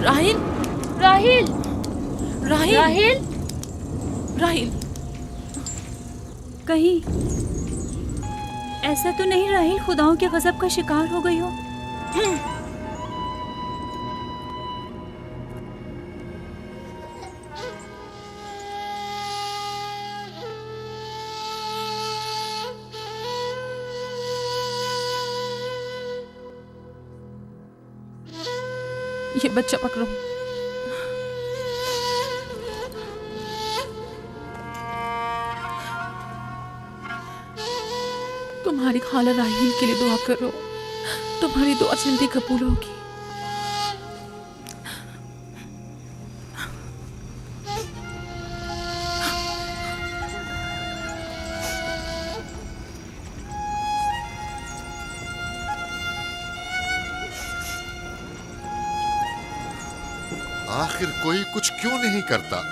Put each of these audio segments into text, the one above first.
राहिल, राहिल, राहिल, राहिल, राहिल। कहीं ऐसा तो नहीं राहिल खुदाओं के गजब का शिकार हो गई हो? ये बच्चा पकड़ो। तुम्हारी खाला राहील के लिए दुआ करो, तुम्हारी दुआ जल्दी कबूल होगी। आखिर कोई कुछ क्यों नहीं करता?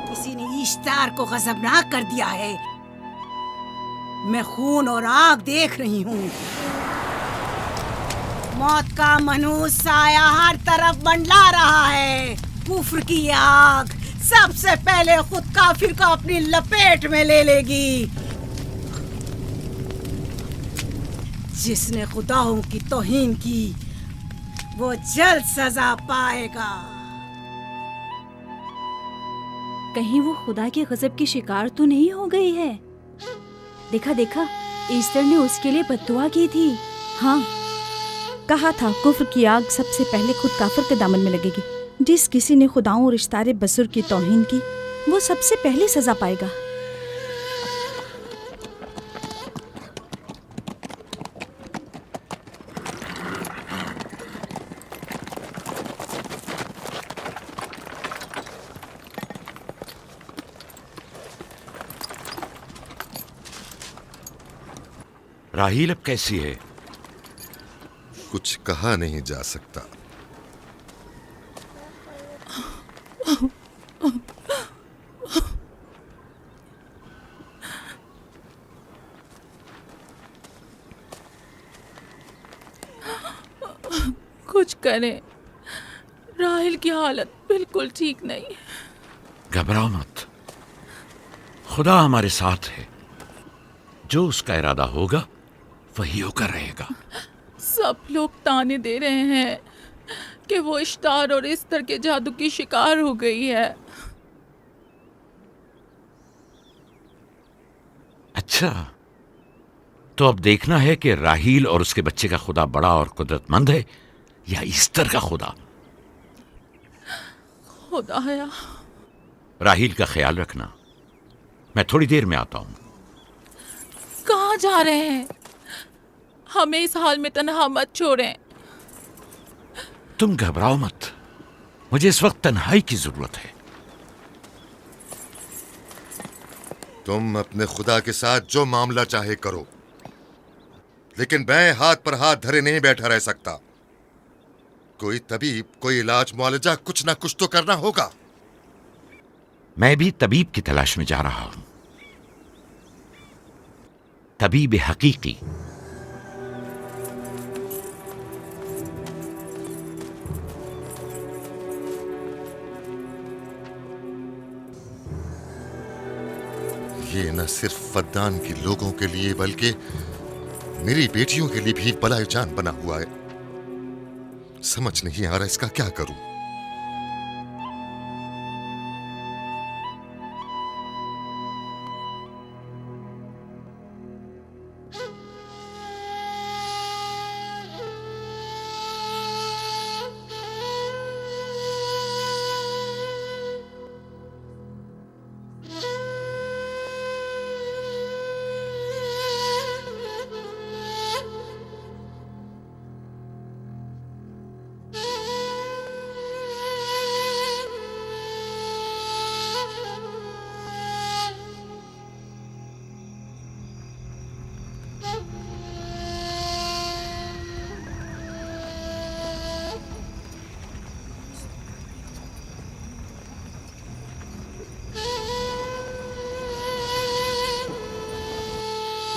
किसी ने इश्तार को गजबनाक कर दिया है। मैं खून और आग देख रही हूँ। मौत का मनहूस साया हर तरफ मंडला रहा है। कुफ्र की आग सबसे पहले खुद काफिर को अपनी लपेट में ले लेगी। जिसने खुदाओं की तौहीन की वो जल्द सजा पाएगा। कहीं वो खुदा के गजब की शिकार तो नहीं हो गई है? देखा देखा, ईस्टर ने उसके लिए बद्दुआ की थी। हाँ, कहा था कुफ्र की आग सबसे पहले खुद काफिर के दामन में लगेगी। जिस किसी ने खुदाओं और इश्तारे बसुर की तौहीन की वो सबसे पहले सजा पाएगा। राहील अब कैसी है? कुछ कहा नहीं जा सकता। कुछ करें, राहिल की हालत बिल्कुल ठीक नहीं। घबराओ मत, खुदा हमारे साथ है। जो उसका इरादा होगा वही होकर रहेगा। सब लोग ताने दे रहे हैं कि वो इश्तार और इस्तर के जादू की शिकार हो गई है। अच्छा, तो अब देखना है कि राहील और उसके बच्चे का खुदा बड़ा और कुदरतमंद है या ईस्टर का खुदा। खुदाया, राहील का ख्याल रखना। मैं थोड़ी देर में आता हूं। कहाँ जा रहे हैं? हमें इस हाल में तन्हा मत छोड़ें। तुम घबराओ मत, मुझे इस वक्त तन्हाई की जरूरत है। तुम अपने खुदा के साथ जो मामला चाहे करो, लेकिन मैं हाथ पर हाथ धरे नहीं बैठा रह सकता। कोई तबीब, कोई इलाज, मुआलजा, कुछ ना कुछ तो करना होगा। मैं भी तबीब की तलाश में जा रहा हूं। तबीब हकीकी। ये न सिर्फ फद्दान के लोगों के लिए बल्कि मेरी बेटियों के लिए भी बलाए जान बना हुआ है। समझ नहीं आ रहा इसका क्या करूं।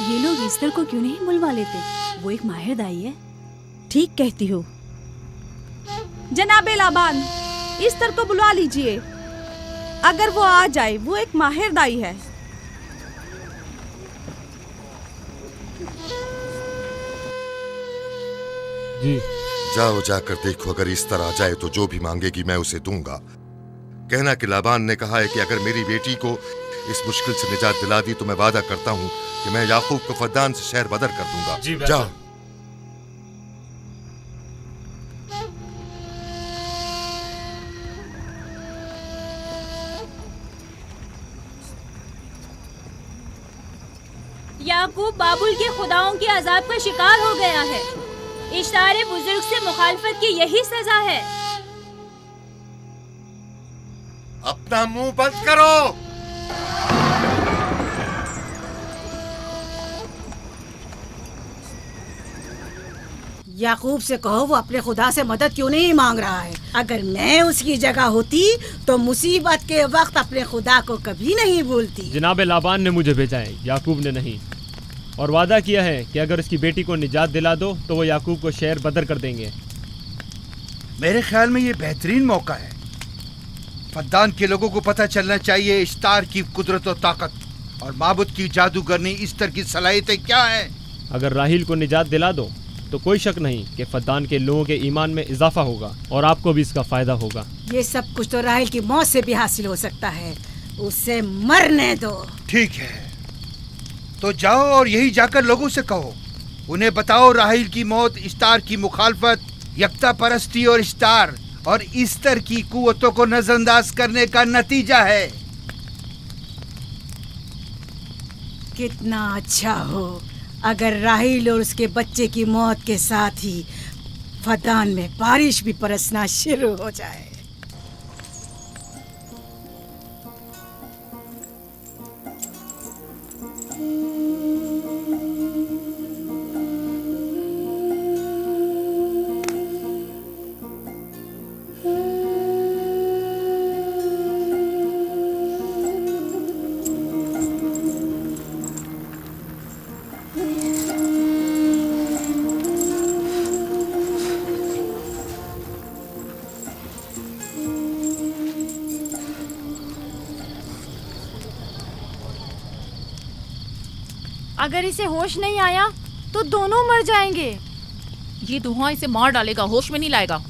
ये लोग ईस्टर को क्यों नहीं बुलवा लेते? वो एक माहिर दाई है। ठीक कहती हो। जनाबे लाबान, ईस्टर को बुलवा लीजिए। अगर वो आ जाए, वो एक माहिर दाई है। जी। जाओ जाकर देखो, अगर इस तरह आ जाए तो जो भी मांगेगी मैं उसे दूंगा। कहना कि लाबान ने कहा है कि अगर मेरी बेटी को इस मुश्किल से निजात दिला दी तो मैं वादा करता हूँ कि मैं याकूब को फद्दान से शहर बदर कर दूंगा। जी, जाओ। याकूब बाबुल के खुदाओं के अजाब का शिकार हो गया है। इश्तारे बुजुर्ग से मुखालफत की यही सजा है। अपना मुंह बंद करो। याकूब से कहो वो अपने खुदा से मदद क्यों नहीं मांग रहा है। अगर मैं उसकी जगह होती तो मुसीबत के वक्त अपने खुदा को कभी नहीं भूलती। जनाब लाबान ने मुझे भेजा है, याकूब ने नहीं। और वादा किया है कि अगर उसकी बेटी को निजात दिला दो तो वो याकूब को शहर बदर कर देंगे। मेरे ख्याल में ये बेहतरीन मौका है। फद्दान के लोगों को पता चलना चाहिए इश्तार की कुदरत और ताकत और माबुद की जादूगरनी ईस्टर की सलाहियतें क्या हैं। अगर राहील को निजात दिला दो तो कोई शक नहीं कि फद्दान के लोगों के ईमान में इजाफा होगा और आपको भी इसका फायदा होगा। ये सब कुछ तो राहिल की मौत से भी हासिल हो सकता है। उसे मरने दो। ठीक है, तो जाओ और यही जाकर लोगों से कहो, उन्हें बताओ राहील की मौत इश्तार की मुखालफत, यकता परस्ती और इश्तार और ईस्टर की कुव्वतों को नजरअंदाज करने का नतीजा है। कितना अच्छा हो अगर राहील और उसके बच्चे की मौत के साथ ही फद्दान में बारिश भी बरसना शुरू हो जाए। अगर इसे होश नहीं आया तो दोनों मर जाएंगे। ये धुआं इसे मार डालेगा, होश में नहीं लाएगा।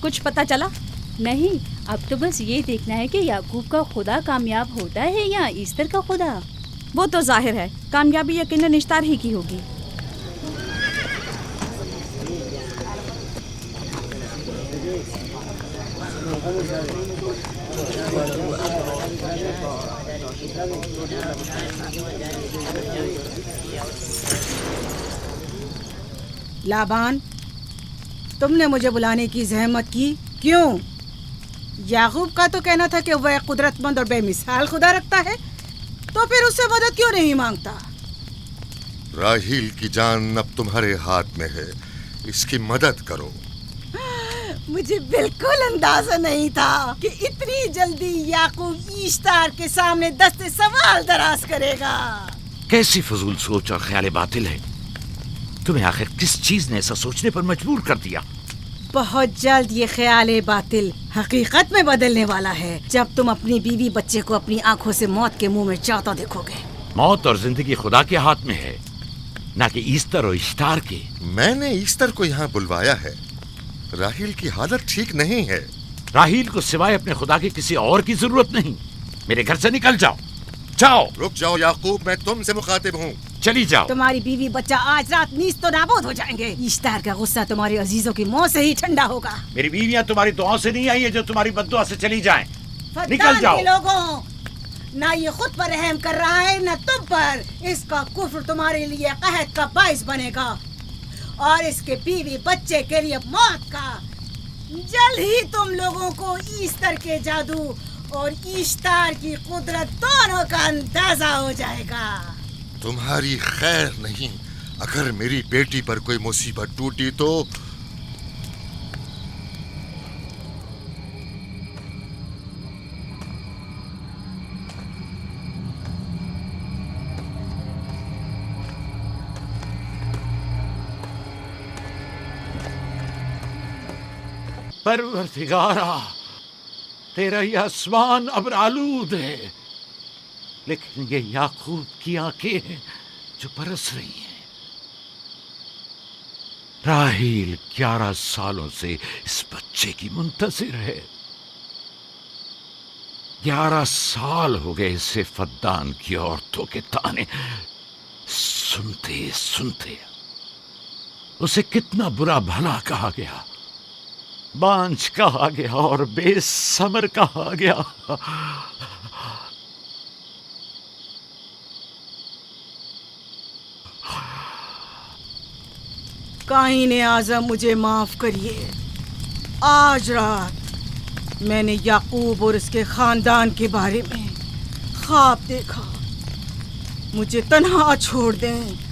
कुछ पता चला? नहीं, अब तो बस ये देखना है कि याकूब का खुदा कामयाब होता है या ईस्टर का खुदा। वो तो जाहिर है, कामयाबी यकीनन इश्तार ही की होगी। लाबान, तुमने मुझे बुलाने की जहमत की क्यों? याकूब का तो कहना था कि वह कुदरतमंद और बेमिसाल खुदा रखता है, तो फिर उससे मदद क्यों नहीं मांगता? राहील की जान अब तुम्हारे हाथ में है, इसकी मदद करो। मुझे बिल्कुल अंदाजा नहीं था कि इतनी जल्दी याकूब ईश्तार के सामने दस्ते सवाल दराज करेगा। कैसी फजूल सोच और ख्याल बातिल है। तुम्हें आखिर किस चीज ने ऐसा सोचने पर मजबूर कर दिया? बहुत जल्द ये ख्याल बातिल हकीकत में बदलने वाला है, जब तुम अपनी बीवी बच्चे को अपनी आंखों से मौत के मुंह में चाहता देखोगे। मौत और जिंदगी खुदा के हाथ में है, ना कि ईस्टर और इश्तार के। मैंने ईस्टर को यहाँ बुलवाया है। राहील की हालत ठीक नहीं है। राहील को सिवाय अपने खुदा के किसी और की जरूरत नहीं। मेरे घर से निकल जाओ। जाओ। रुक जाओ याकूब, मैं तुमसे मुखातिब हूँ। चली जाओ। तुम्हारी बीवी बच्चा आज रात नीज तो नाबूद हो जाएंगे। इश्तार का गुस्सा तुम्हारे अजीजों की मौत से ही ठंडा होगा। मेरी बीवियां तुम्हारी दुआओं से नहीं आई है जो तुम्हारी बद्दुआ से चली जाएं। निकल जाओ। लोगों, ना ये खुद पर रहम कर रहा है न तुम पर। इसका कुफ्र तुम्हारे लिए कहत का बाइस बनेगा और इसके बीवी बच्चे के लिए मौत का। जल्द ही तुम लोगों को ईस्टर के जादू और ईस्टर की कुदरत दोनों का अंदाजा हो जाएगा। तुम्हारी खैर नहीं, अगर मेरी बेटी पर कोई मुसीबत टूटी तो परवरदिगारा, तेरा ये आसमान अब आलूद है, लेकिन ये याकूब की आंखें हैं जो बरस रही हैं। राहील 11 सालों से इस बच्चे की मुंतजिर है। 11 साल हो गए इसे फद्दान की औरतों के ताने सुनते सुनते। उसे कितना बुरा भला कहा गया, बांझ कहा गया और बेसमर कहा गया। काईन आज़म, मुझे माफ करिए। आज रात मैंने याकूब और उसके खानदान के बारे में ख्वाब देखा। मुझे तन्हा छोड़ दें।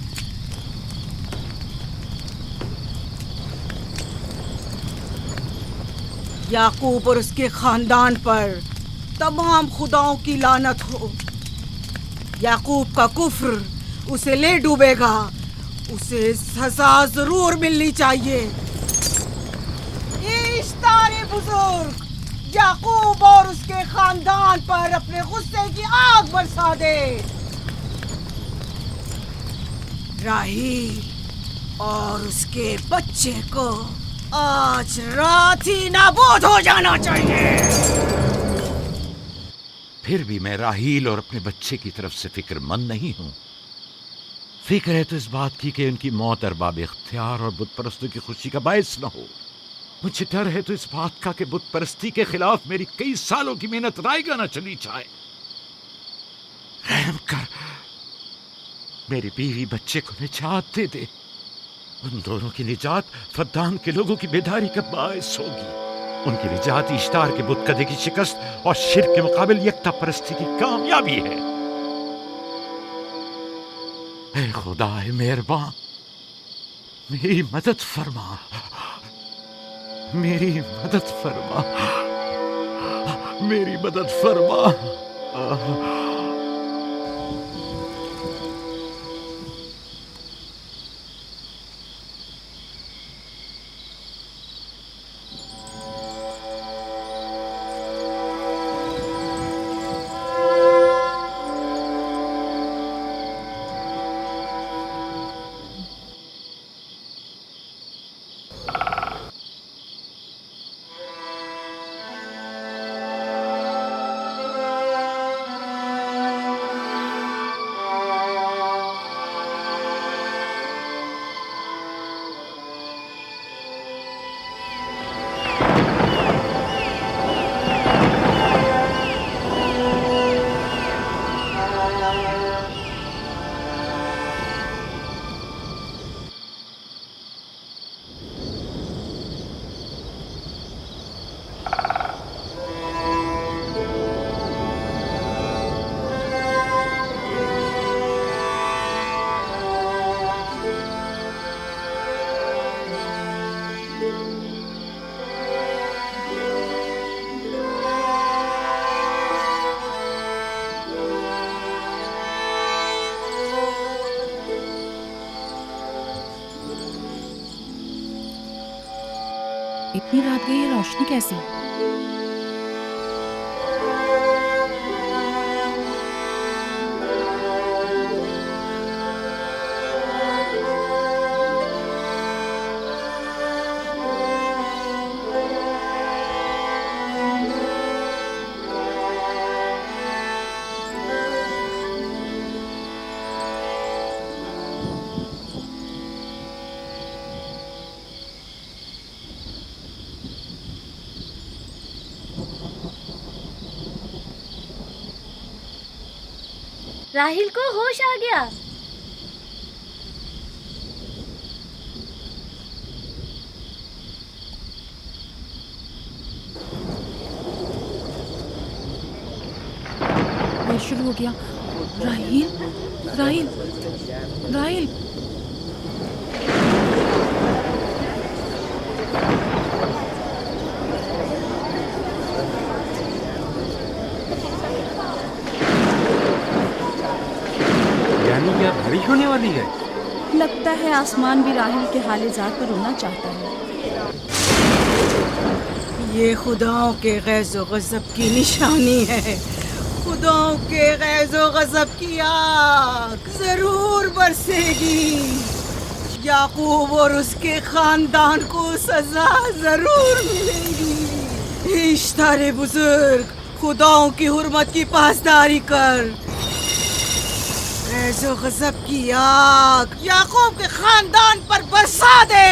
याकूब और उसके खानदान पर तमाम खुदाओं की लानत हो। याकूब का कुफ्र उसे ले डूबेगा। उसे सजा जरूर मिलनी चाहिए। इश्तारे बुजुर्ग, याकूब और उसके खानदान पर अपने गुस्से की आग बरसा दे। राहील और उसके बच्चे को आज रात ही नाबूद हो जाना चाहिए। फिर भी मैं राहील और अपने बच्चे की तरफ से फिक्रमंद नहीं हूं। फिक्र है तो इस बात की कि उनकी मौत अरबाब इख्तियार और बुत परस्तों की खुशी का बायस न हो। मुझे डर है तो इस बात का कि बुत परस्ती के खिलाफ मेरी कई सालों की मेहनत रायगा न चली जाए। रहम कर, मेरी बीवी बच्चे को निजात दे दे। उन दोनों की निजात फद्दान के लोगों की बेदारी का बायस होगी। उनकी निजात इश्तार के बुत कदे की शिकस्त और शिर्क के मुकाबिल यकता परस्ती की कामयाबी है। ऐ खुदा है मेहरबान, मेरी मदद फरमा, मेरी मदद फरमा, मेरी मदद फरमा। इतनी रात गई, ये रोशनी कैसी? राहिल को होश आ गया। ये शुरू हो गया। राहिल, राहिल, राहिल। यानी क्या बारिश होने वाली है? लगता है आसमान भी राहिल के हाल-ए-ज़ात पर रोना चाहता है। ये खुदाओं के गैज़ो गज़ब की निशानी है। खुदाओं के गैज़ो गज़ब की आग जरूर बरसेगी। याकूब और उसके खानदान को सजा जरूर मिलेगी। इश्तारे बुजुर्ग, खुदाओं की हुर्मत की पासदारी कर। गैज़ो गज़ब की आग याकूब के खानदान पर बरसा दे।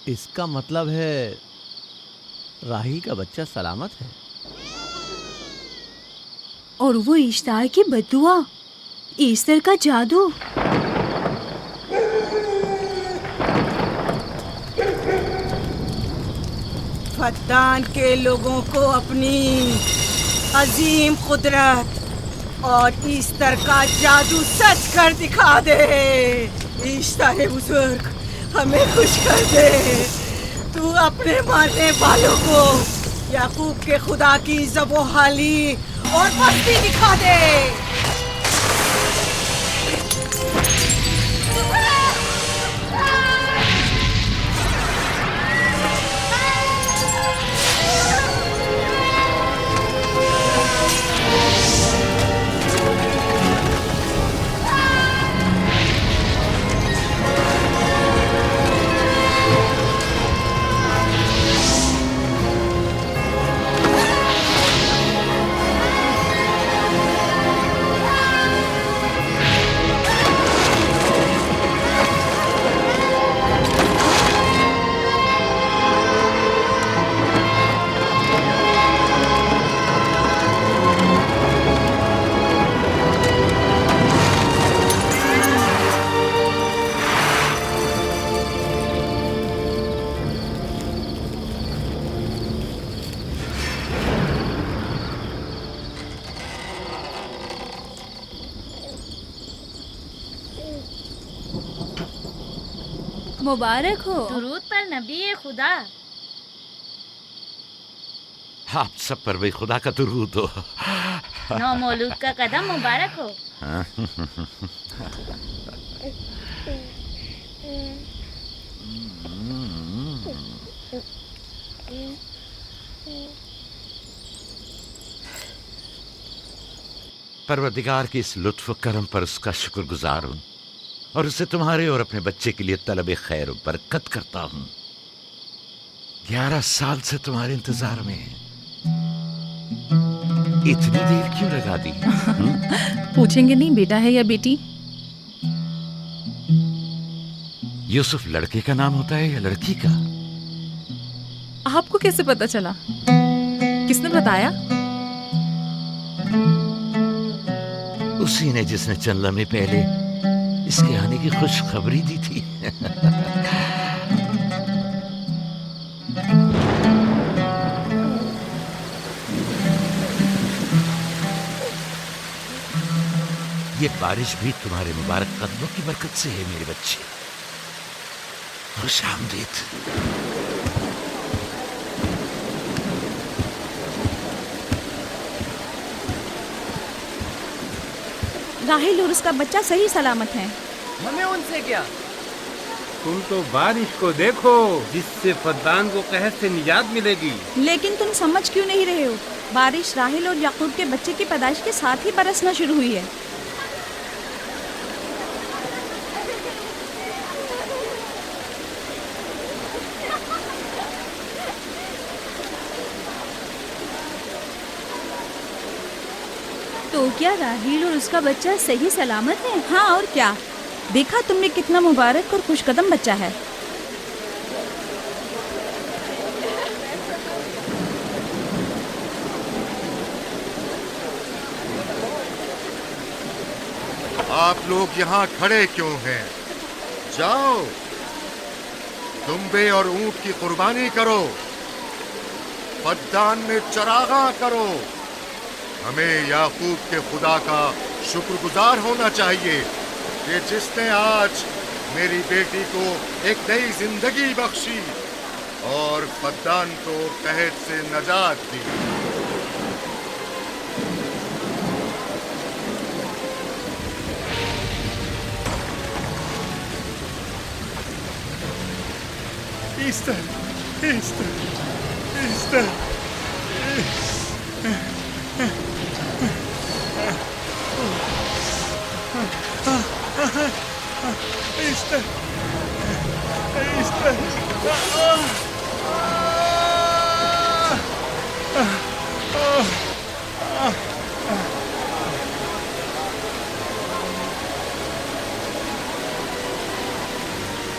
इसका मतलब है राहिल का बच्चा सलामत है। और वो इश्तार की बद्दुआ, ईस्टर का जादू। फद्दान के लोगों को अपनी अजीम कुदरत और ईस्टर का जादू सच कर दिखा दे। ईस्टर बुजुर्ग, हमें खुश कर दे। तू अपने मारने वालों को याकूब के खुदा की ज़बोहाली और मस्ती दिखा दे। मुबारक हो। दुरूद पर नबी खुदा। आप सब पर भी खुदा का दुरूद हो। नौ मौलूद का कदम मुबारक हो। परवरदिगार की इस लुत्फ करम पर उसका शुक्रगुजार हूँ और उसे तुम्हारे और अपने बच्चे के लिए तलब खैर और बरकत करता हूँ। 11 साल से तुम्हारे इंतजार में है। इतनी देर क्यों लगा दी? पूछेंगे नहीं बेटा है या बेटी? यूसुफ लड़के का नाम होता है या लड़की का? आपको कैसे पता चला? किसने बताया? उसी ने जिसने चंद लम्हे पहले इसके आने की खुशखबरी दी थी। ये बारिश भी तुम्हारे मुबारक कदमों की बरकत से है मेरे बच्चे। खुश आमदीद। राहिल और उसका बच्चा सही सलामत हैं। हमें उनसे क्या? तुम तो बारिश को देखो, जिससे फद्दान को कहर से निजात मिलेगी। लेकिन तुम समझ क्यों नहीं रहे हो? बारिश राहिल और याकूब के बच्चे की पैदाइश के साथ ही बरसना शुरू हुई है। तो क्या राहिल और उसका बच्चा सही सलामत है? हाँ, और क्या? देखा तुमने कितना मुबारक और खुशकदम बच्चा है। आप लोग यहाँ खड़े क्यों हैं? जाओ, दुम्बे और ऊंट की कुर्बानी करो, फद्दान में चरागा करो। हमें याकूब के खुदा का शुक्रगुजार होना चाहिए कि जिसने आज मेरी बेटी को एक नई जिंदगी बख्शी और फद्दान को कहर से नजात दी। Easter, Easter, Easter. Easter, Easter.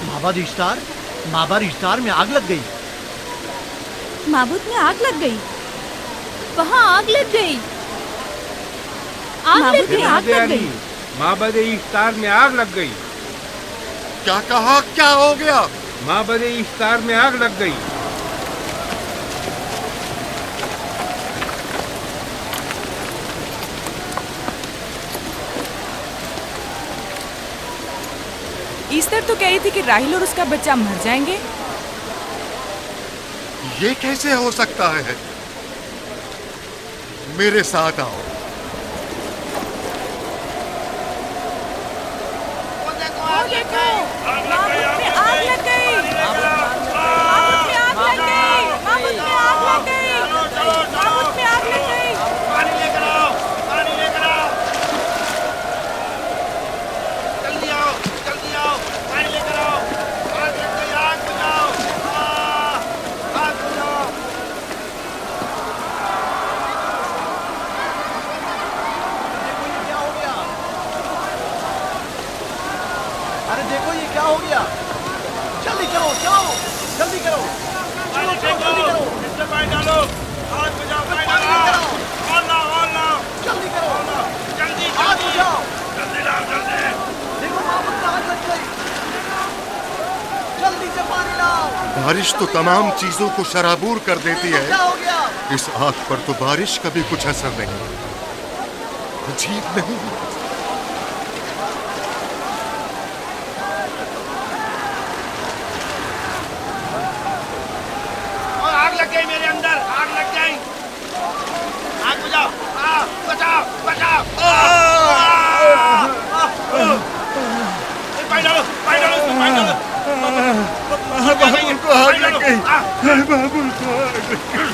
माबाद इश्तार, माबाद इश्तार में आग लग गई। माबूद में आग लग गई। वहाँ आग लग गई। माबूद में आग लग गई। माबद इफ्तार में आग लग गई। क्या कहा? क्या हो गया? माबद इफ्तार में आग लग गई। ईस्टर तो कह रही थी कि राहिल और उसका बच्चा मर जाएंगे। ये कैसे हो सकता है? मेरे साथ आओ। अरे देखो ये क्या हो गया। जल्दी करो, जाओ, जल्दी करो, चलो, जल्दी करो, इसमें पानी डालो, आग बुझाओ, पानी डालो, और लाओ, जल्दी करो, जल्दी, आग बुझाओ, जल्दी लाओ, जल्दी। देखो माबूद में आग लग गई, जल्दी से पानी लाओ। बारिश तो तमाम चीजों को शराबूर कर देती है। क्या हो गया? इस आग पर तो बारिश का भी कुछ असर नहीं। अजीब नहीं? मेरे अंदर आग लग गई। आग बुझाओ, बचाओ, बचाओ। पानी डालो, पानी डालो, पानी डालो। बाबुल को आग लग गई। बाबुल को आग लग गई।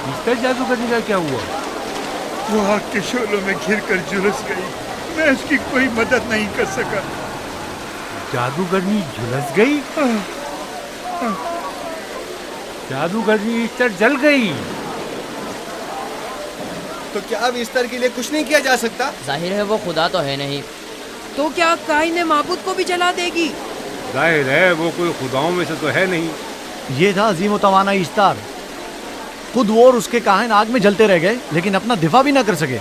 मिस्टर जादूगरनी का क्या हुआ? वो आग के शोलों में घिरकर झुलस गई। मैं उसकी कोई मदद नहीं कर सका। जादूगरनी झुलस गई? जादूगरनी ईस्टर जल गई। तो क्या अब ईस्टर के लिए कुछ नहीं किया जा सकता? जाहिर है वो खुदा तो है नहीं। तो क्या काइन माबूद को भी जला देगी? जाहिर है वो कोई खुदाओं में से तो है नहीं। ये था अजीम व तवाना इश्तार। खुद वो और उसके काहिन आग में जलते रह गए, लेकिन अपना दिफा भी ना कर सके।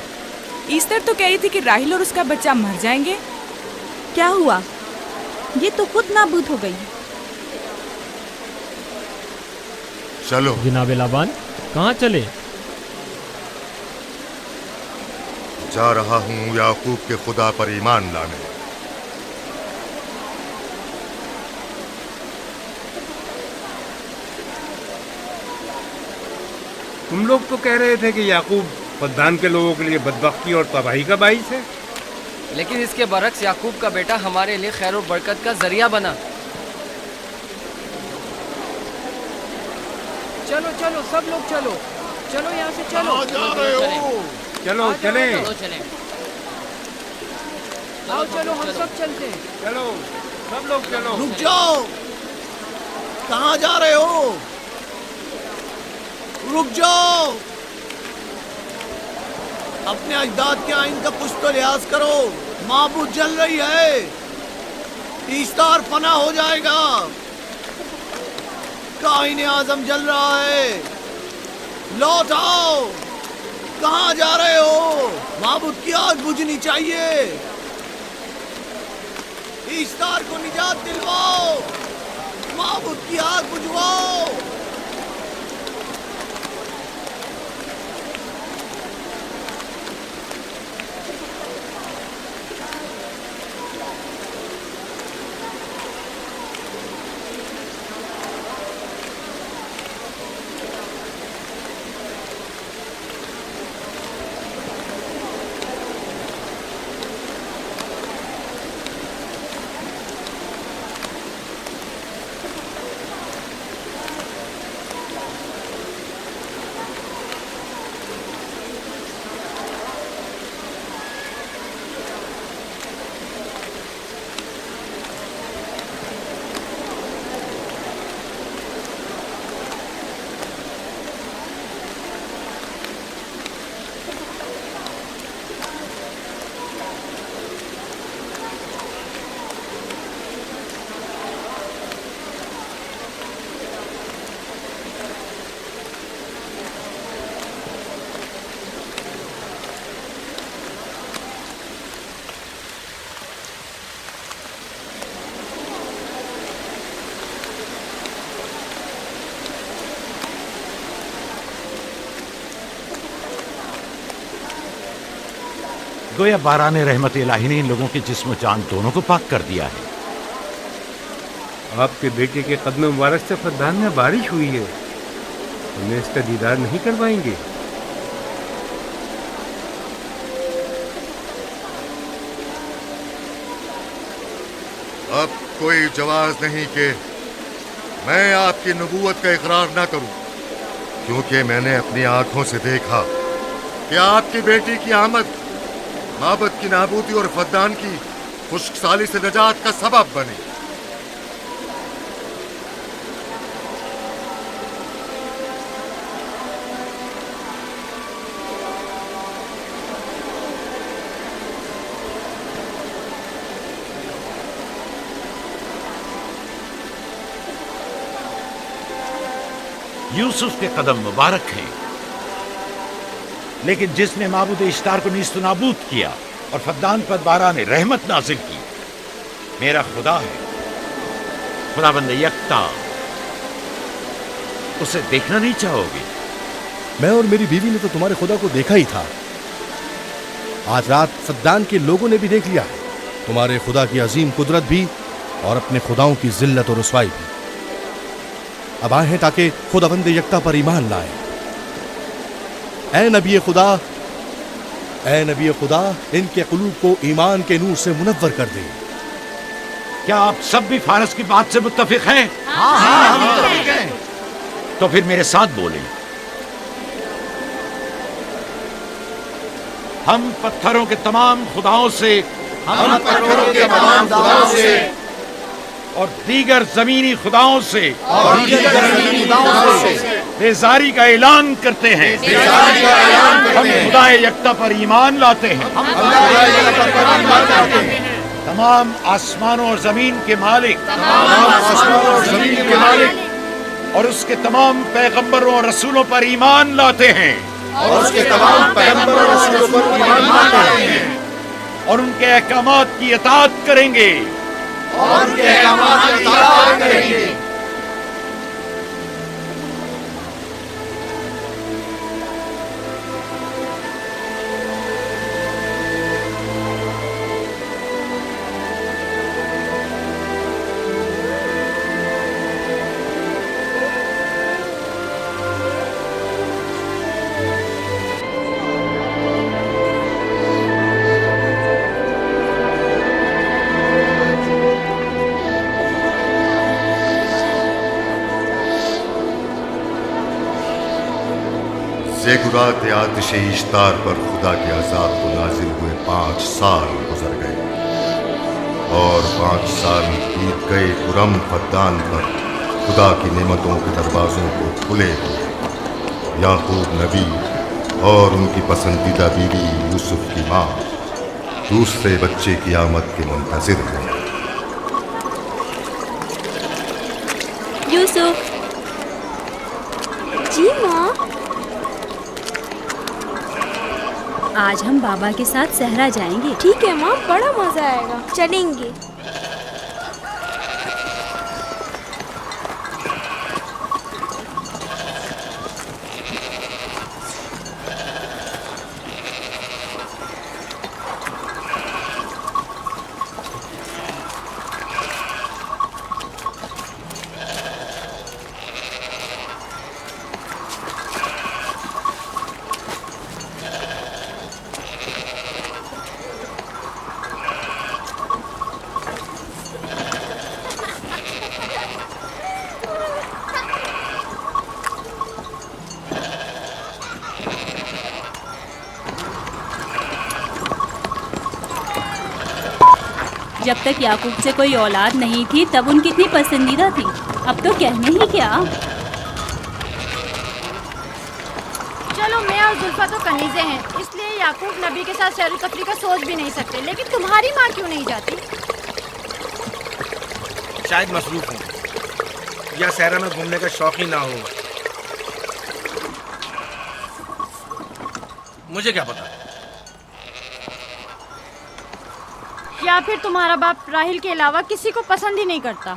ईस्टर तो कह रही थी कि राहिल और उसका बच्चा मर जाएंगे। क्या हुआ? ये तो खुद नाबूद हो गई। चलो जनाब लाबान, कहाँ चले? जा रहा हूँ याकूब के खुदा पर ईमान लाने। तुम लोग तो कह रहे थे कि याकूब फद्दान के लोगों के लिए बदबख्ती और तबाही का बाइस है। लेकिन इसके बरक्स याकूब का बेटा हमारे लिए खैर और बरकत का जरिया बना। चलो चलो सब लोग चलो, चलो यहाँ से चलो। कहाँ जा रहे हो? चलो चले, चलो चले, आओ चलो हम सब चलते हैं। चलो सब लोग चलो। रुक जाओ, कहाँ जा रहे हो? रुक जाओ, अपने अजदाद के आइन का कुछ तो लिहाज करो। माबूद जल रही है, ईस्तार फना हो जाएगा, काइन आजम जल रहा है। लौट आओ, कहाँ जा रहे हो? माबूद की आग बुझनी चाहिए। ईस्तार को निजात दिलवाओ, माबूद की आग बुझवाओ। गोया बाराने रहमत इलाही ने इन लोगों के जिस्म जान दोनों को पाक कर दिया है। आपके बेटे के कदम मुबारक से फद्दान में बारिश हुई है, हमें इसका दीदार नहीं करवाएंगे? अब कोई जवाज नहीं कि मैं आपकी नबूवत का इकरार ना करूं, क्योंकि मैंने अपनी आंखों से देखा कि आपकी बेटी की आमद माबद की नाबूदी और फद्दान की खुश्कसाली से निजात का सबब बनी। यूसुफ के कदम मुबारक हैं, लेकिन जिसने माबूद इश्तार को नीस्त नाबूद किया और फद्दान पर बारा ने रहमत नाजिल की, मेरा खुदा है, खुदाबंद यकता। उसे देखना नहीं चाहोगे? मैं और मेरी बीवी ने तो तुम्हारे खुदा को देखा ही था। आज रात फद्दान के लोगों ने भी देख लिया है, तुम्हारे खुदा की अजीम कुदरत भी और अपने खुदाओं की जिल्लत और रुसवाई भी। अब आए हैं ताकि खुदाबंद यकता पर ईमान लाए। ऐ नबी खुदा, इनके कुलूब को ईमान के नूर से मुनव्वर कर दे। क्या आप सब भी फारस की बात से मुत्तफिक हैं? हाँ, हम मुत्तफिक हैं। तो फिर मेरे साथ बोलें। हम पत्थरों के तमाम खुदाओं से और दीगर जमीनी खुदाओं से बेजारी का ऐलान करते हैं। हम खुदाए यकता पर ईमान लाते हैं। तमाम आसमानों और जमीन के मालिक और उसके तमाम पैगंबरों और रसूलों पर ईमान लाते हैं और उनके अहकामात की इताअत करेंगे बेगुरात आतिशे इश्तार पर खुदा के अजाब को नाजिल हुए 5 साल गुजर गए और 5 साल बीत गए खुरम फद्दान पर खुदा की नेमतों के दरवाजों को खुले हुए। याकूब नबी और उनकी पसंदीदा बीवी यूसुफ की माँ दूसरे बच्चे की आमद के मुंतजिर हैं। यूसुफ। जी माँ। आज हम बाबा के साथ सहरा जाएंगे। ठीक है माँ, बड़ा मजा आएगा, चलेंगे। जब तक याकूब से कोई औलाद नहीं थी तब उनकी इतनी पसंदीदा थी, अब तो कहने ही क्या। चलो, मैं और जुल्फा तो कनीज़े हैं, इसलिए याकूब नबी के साथ सैर तफरी का सोच भी नहीं सकते। लेकिन तुम्हारी माँ क्यों नहीं जाती? शायद मसरूफ हूँ या सहरा में घूमने का शौक ही ना हो, मुझे क्या पता। या फिर तुम्हारा बाप राहिल के अलावा किसी को पसंद ही नहीं करता।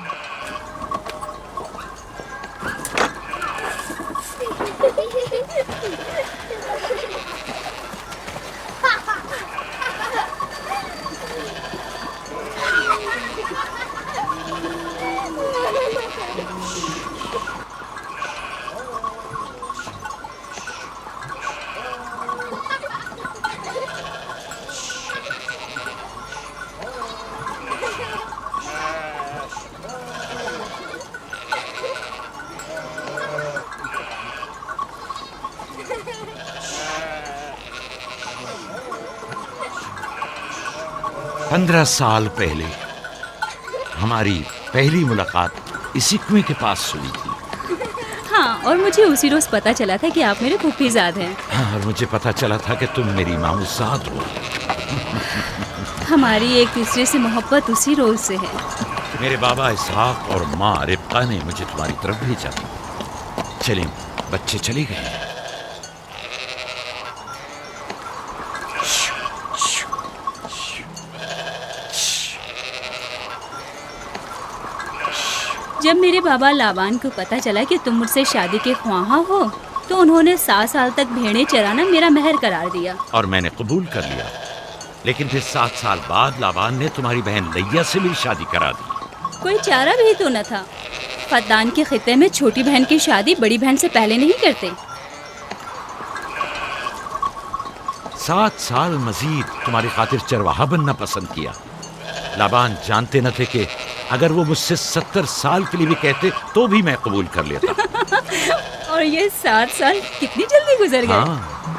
पंद्रह साल पहले हमारी पहली मुलाकात इसी कुएं के पास हुई थी। हाँ, और मुझे उसी रोज पता चला था कि आप मेरे फूफीजाद हैं। हाँ, और मुझे पता चला था कि तुम मेरी मामूजाद हो। हमारी एक दूसरे से मोहब्बत उसी रोज से है। मेरे बाबा इसहाक और माँ रिब्का ने मुझे तुम्हारी तरफ भेजा था। चलें, बच्चे चले गए। जब मेरे बाबा लाबान को पता चला कि तुम मुझसे शादी के ख्वाहा हो तो उन्होंने 7 साल तक भेड़ें चराना मेरा महर करार दिया। और मैंने कबूल कर लिया। लेकिन फिर 7 साल बाद लाबान ने तुम्हारी बहन लैया से मेरी शादी करा दी। कोई चारा भी तो न था। फद्दान के खित्ते में छोटी बहन की शादी बड़ी बहन से पहले नहीं करते। 7 साल मजीद तुम्हारी खातिर चरवाहा बनना पसंद किया। लाबान जानते न थे कि अगर वो मुझसे 70 साल के लिए भी कहते तो भी मैं कबूल कर लेता। और ये 7 साल कितनी जल्दी गुजर गए। हाँ,